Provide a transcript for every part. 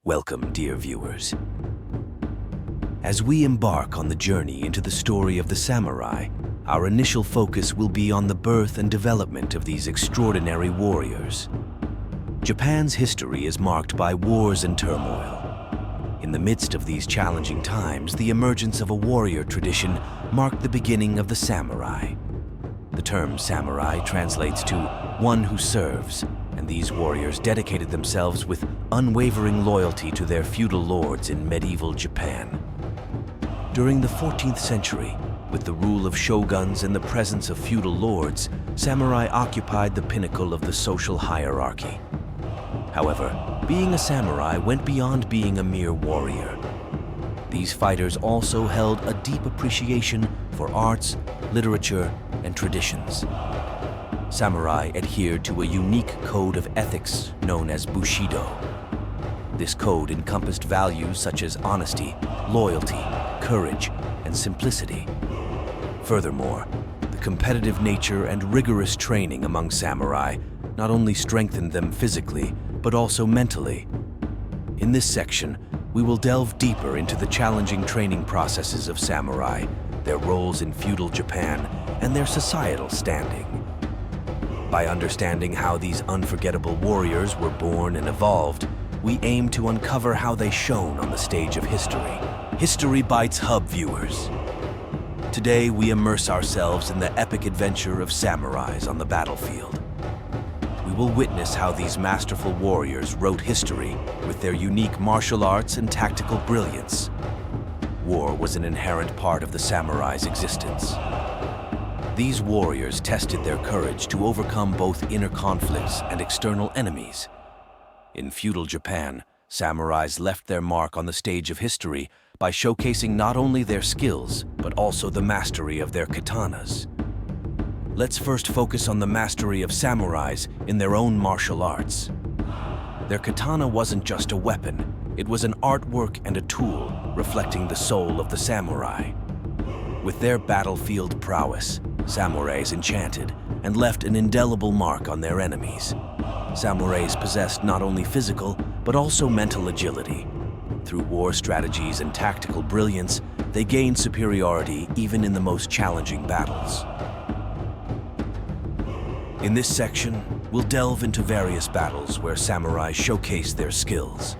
Welcome, dear viewers. As we embark on the journey into the story of the samurai, our initial focus will be on the birth and development of these extraordinary warriors. Japan's history is marked by wars and turmoil. In the midst of these challenging times, the emergence of a warrior tradition marked the beginning of the samurai. The term samurai translates to one who serves, and these warriors dedicated themselves with unwavering loyalty to their feudal lords in medieval Japan. During the 14th century, with the rule of shoguns and the presence of feudal lords, samurai occupied the pinnacle of the social hierarchy. However, being a samurai went beyond being a mere warrior. These fighters also held a deep appreciation for arts, literature, and traditions. Samurai adhered to a unique code of ethics known as Bushido. This code encompassed values such as honesty, loyalty, courage, and simplicity. Furthermore, the competitive nature and rigorous training among samurai not only strengthened them physically, but also mentally. In this section, we will delve deeper into the challenging training processes of samurai, their roles in feudal Japan, and their societal standing. By understanding how these unforgettable warriors were born and evolved, we aim to uncover how they shone on the stage of history. History Bites Hub viewers. Today, we immerse ourselves in the epic adventure of samurais on the battlefield. We will witness how these masterful warriors wrote history with their unique martial arts and tactical brilliance. War was an inherent part of the samurai's existence. These warriors tested their courage to overcome both inner conflicts and external enemies. In feudal Japan, samurais left their mark on the stage of history by showcasing not only their skills, but also the mastery of their katanas. Let's first focus on the mastery of samurais in their own martial arts. Their katana wasn't just a weapon, it was an artwork and a tool reflecting the soul of the samurai. With their battlefield prowess, samurais enchanted and left an indelible mark on their enemies. Samurais possessed not only physical, but also mental agility. Through war strategies and tactical brilliance, they gained superiority even in the most challenging battles. In this section, we'll delve into various battles where samurai showcase their skills.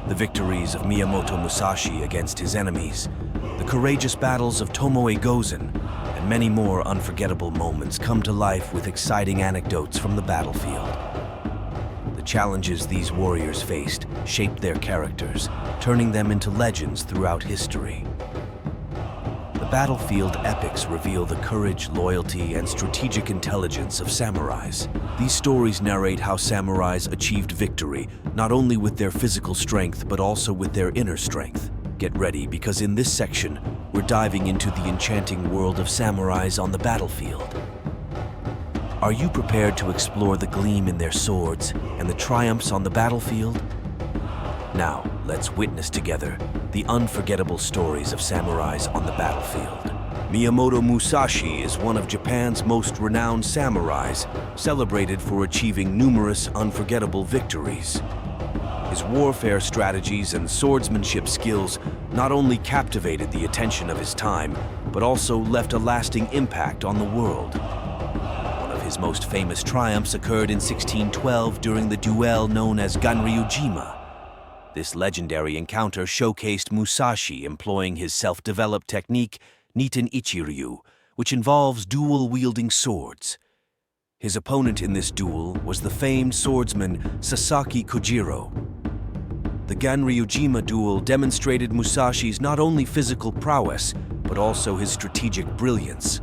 The victories of Miyamoto Musashi against his enemies, the courageous battles of Tomoe Gozen, and many more unforgettable moments come to life with exciting anecdotes from the battlefield. The challenges these warriors faced shaped their characters, turning them into legends throughout history. The battlefield epics reveal the courage, loyalty, and strategic intelligence of samurais. These stories narrate how samurais achieved victory, not only with their physical strength, but also with their inner strength. Get ready, because in this section, we're diving into the enchanting world of samurais on the battlefield. Are you prepared to explore the gleam in their swords and the triumphs on the battlefield? Now, let's witness together the unforgettable stories of samurais on the battlefield. Miyamoto Musashi is one of Japan's most renowned samurais, celebrated for achieving numerous unforgettable victories. His warfare strategies and swordsmanship skills not only captivated the attention of his time, but also left a lasting impact on the world. One of his most famous triumphs occurred in 1612 during the duel known as Ganryujima. This legendary encounter showcased Musashi employing his self-developed technique, Niten Ichiryu, which involves dual-wielding swords. His opponent in this duel was the famed swordsman Sasaki Kojiro. The Ganryujima duel demonstrated Musashi's not only physical prowess, but also his strategic brilliance.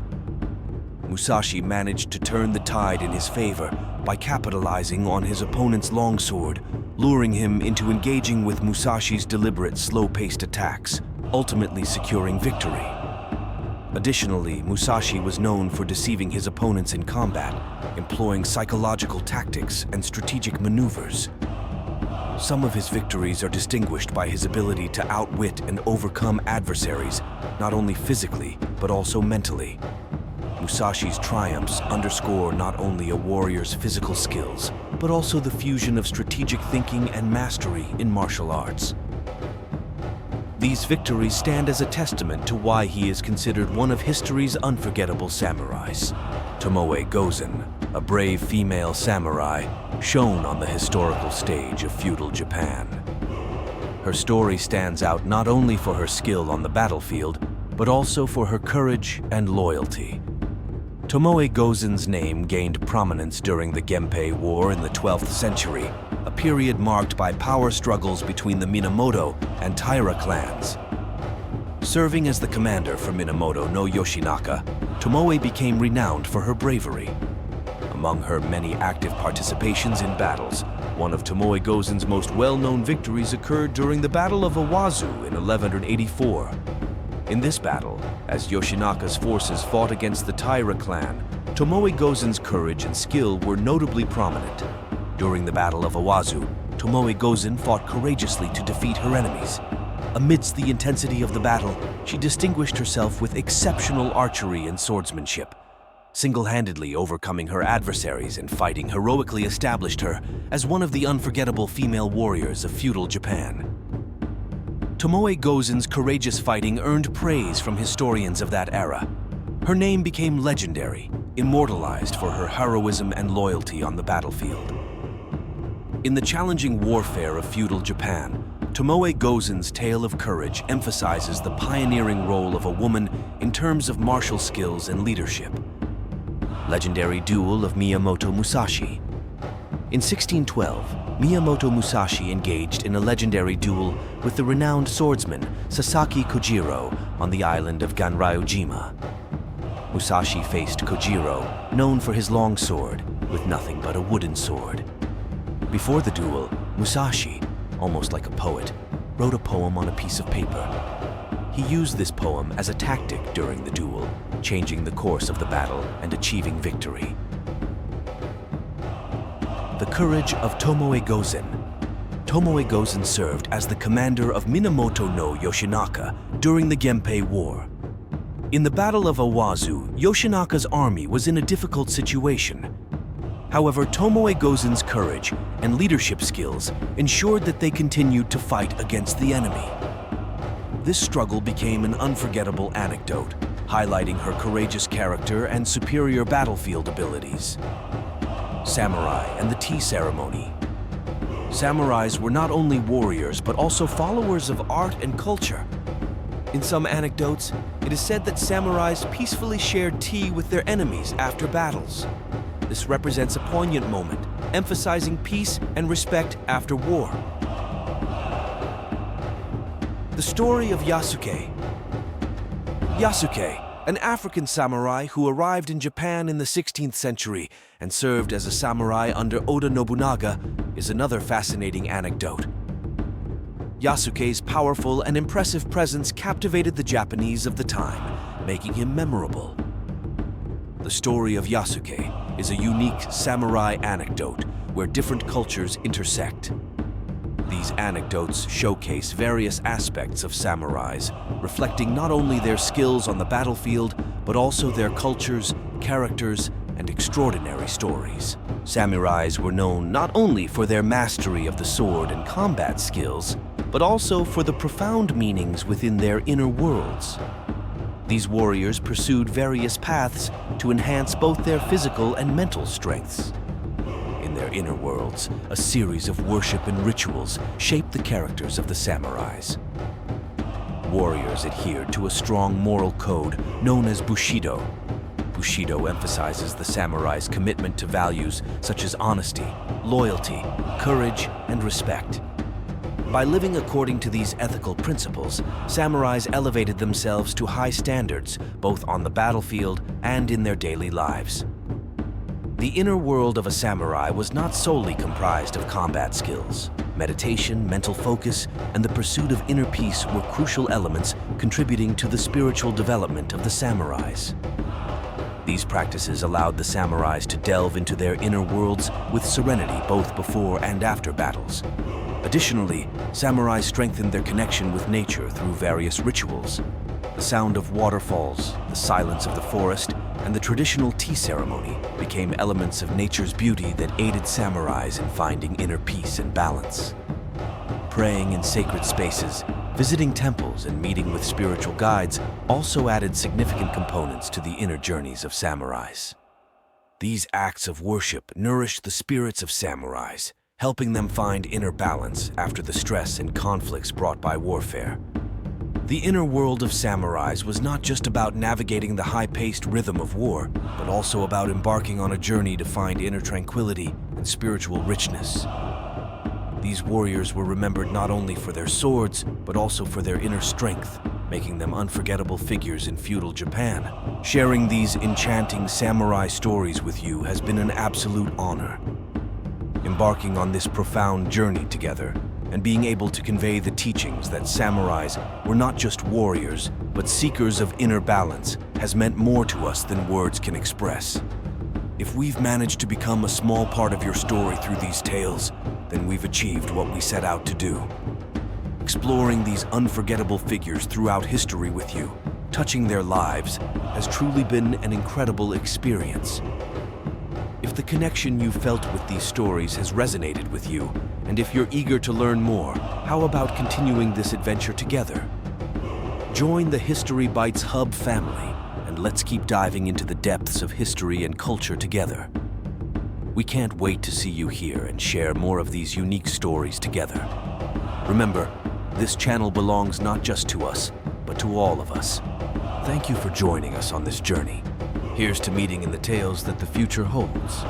Musashi managed to turn the tide in his favor by capitalizing on his opponent's longsword, luring him into engaging with Musashi's deliberate, slow-paced attacks, ultimately securing victory. Additionally, Musashi was known for deceiving his opponents in combat, employing psychological tactics and strategic maneuvers. Some of his victories are distinguished by his ability to outwit and overcome adversaries, not only physically, but also mentally. Musashi's triumphs underscore not only a warrior's physical skills, but also the fusion of strategic thinking and mastery in martial arts. These victories stand as a testament to why he is considered one of history's unforgettable samurais. Tomoe Gozen, a brave female samurai, shown on the historical stage of feudal Japan. Her story stands out not only for her skill on the battlefield, but also for her courage and loyalty. Tomoe Gozen's name gained prominence during the Genpei War in the 12th century, a period marked by power struggles between the Minamoto and Taira clans. Serving as the commander for Minamoto no Yoshinaka, Tomoe became renowned for her bravery. Among her many active participations in battles, one of Tomoe Gozen's most well-known victories occurred during the Battle of Owazu in 1184. In this battle, as Yoshinaka's forces fought against the Taira clan, Tomoe Gozen's courage and skill were notably prominent. During the Battle of Owazu, Tomoe Gozen fought courageously to defeat her enemies. Amidst the intensity of the battle, she distinguished herself with exceptional archery and swordsmanship. Single-handedly overcoming her adversaries and fighting heroically established her as one of the unforgettable female warriors of feudal Japan. Tomoe Gozen's courageous fighting earned praise from historians of that era. Her name became legendary, immortalized for her heroism and loyalty on the battlefield. In the challenging warfare of feudal Japan, Tomoe Gozen's tale of courage emphasizes the pioneering role of a woman in terms of martial skills and leadership. Legendary duel of Miyamoto Musashi. In 1612, Miyamoto Musashi engaged in a legendary duel with the renowned swordsman Sasaki Kojiro on the island of Ganryujima. Musashi faced Kojiro, known for his long sword, with nothing but a wooden sword. Before the duel, Musashi, almost like a poet, wrote a poem on a piece of paper. He used this poem as a tactic during the duel, changing the course of the battle and achieving victory. The courage of Tomoe Gozen. Tomoe Gozen served as the commander of Minamoto no Yoshinaka during the Genpei War. In the Battle of Owazu, Yoshinaka's army was in a difficult situation. However, Tomoe Gozen's courage and leadership skills ensured that they continued to fight against the enemy. This struggle became an unforgettable anecdote, highlighting her courageous character and superior battlefield abilities. Samurai and the tea ceremony. Samurais were not only warriors, but also followers of art and culture. In some anecdotes, it is said that samurais peacefully shared tea with their enemies after battles. This represents a poignant moment, emphasizing peace and respect after war. The story of Yasuke. Yasuke, an African samurai who arrived in Japan in the 16th century and served as a samurai under Oda Nobunaga, is another fascinating anecdote. Yasuke's powerful and impressive presence captivated the Japanese of the time, making him memorable. The story of Yasuke is a unique samurai anecdote where different cultures intersect. These anecdotes showcase various aspects of samurais, reflecting not only their skills on the battlefield, but also their cultures, characters, and extraordinary stories. Samurais were known not only for their mastery of the sword and combat skills, but also for the profound meanings within their inner worlds. These warriors pursued various paths to enhance both their physical and mental strengths. In their inner worlds, a series of worship and rituals shaped the characters of the samurais. Warriors adhered to a strong moral code known as Bushido. Bushido emphasizes the samurai's commitment to values such as honesty, loyalty, courage, and respect. By living according to these ethical principles, samurais elevated themselves to high standards, both on the battlefield and in their daily lives. The inner world of a samurai was not solely comprised of combat skills. Meditation, mental focus, and the pursuit of inner peace were crucial elements contributing to the spiritual development of the samurais. These practices allowed the samurais to delve into their inner worlds with serenity both before and after battles. Additionally, samurais strengthened their connection with nature through various rituals. The The sound of waterfalls, the silence of the forest, and the traditional tea ceremony became elements of nature's beauty that aided samurais in finding inner peace and balance. Praying in sacred spaces, visiting temples, and meeting with spiritual guides also added significant components to the inner journeys of samurais. These acts of worship nourished the spirits of samurais, helping them find inner balance after the stress and conflicts brought by warfare. The inner world of samurais was not just about navigating the high-paced rhythm of war, but also about embarking on a journey to find inner tranquility and spiritual richness. These warriors were remembered not only for their swords, but also for their inner strength, making them unforgettable figures in feudal Japan. Sharing these enchanting samurai stories with you has been an absolute honor. Embarking on this profound journey together, and being able to convey the teachings that samurais were not just warriors, but seekers of inner balance, has meant more to us than words can express. If we've managed to become a small part of your story through these tales, then we've achieved what we set out to do. Exploring these unforgettable figures throughout history with you, touching their lives, has truly been an incredible experience. If the connection you felt with these stories has resonated with you, and if you're eager to learn more, how about continuing this adventure together? Join the History Bites Hub family, and let's keep diving into the depths of history and culture together. We can't wait to see you here and share more of these unique stories together. Remember, this channel belongs not just to us, but to all of us. Thank you for joining us on this journey. Here's to meeting in the tales that the future holds.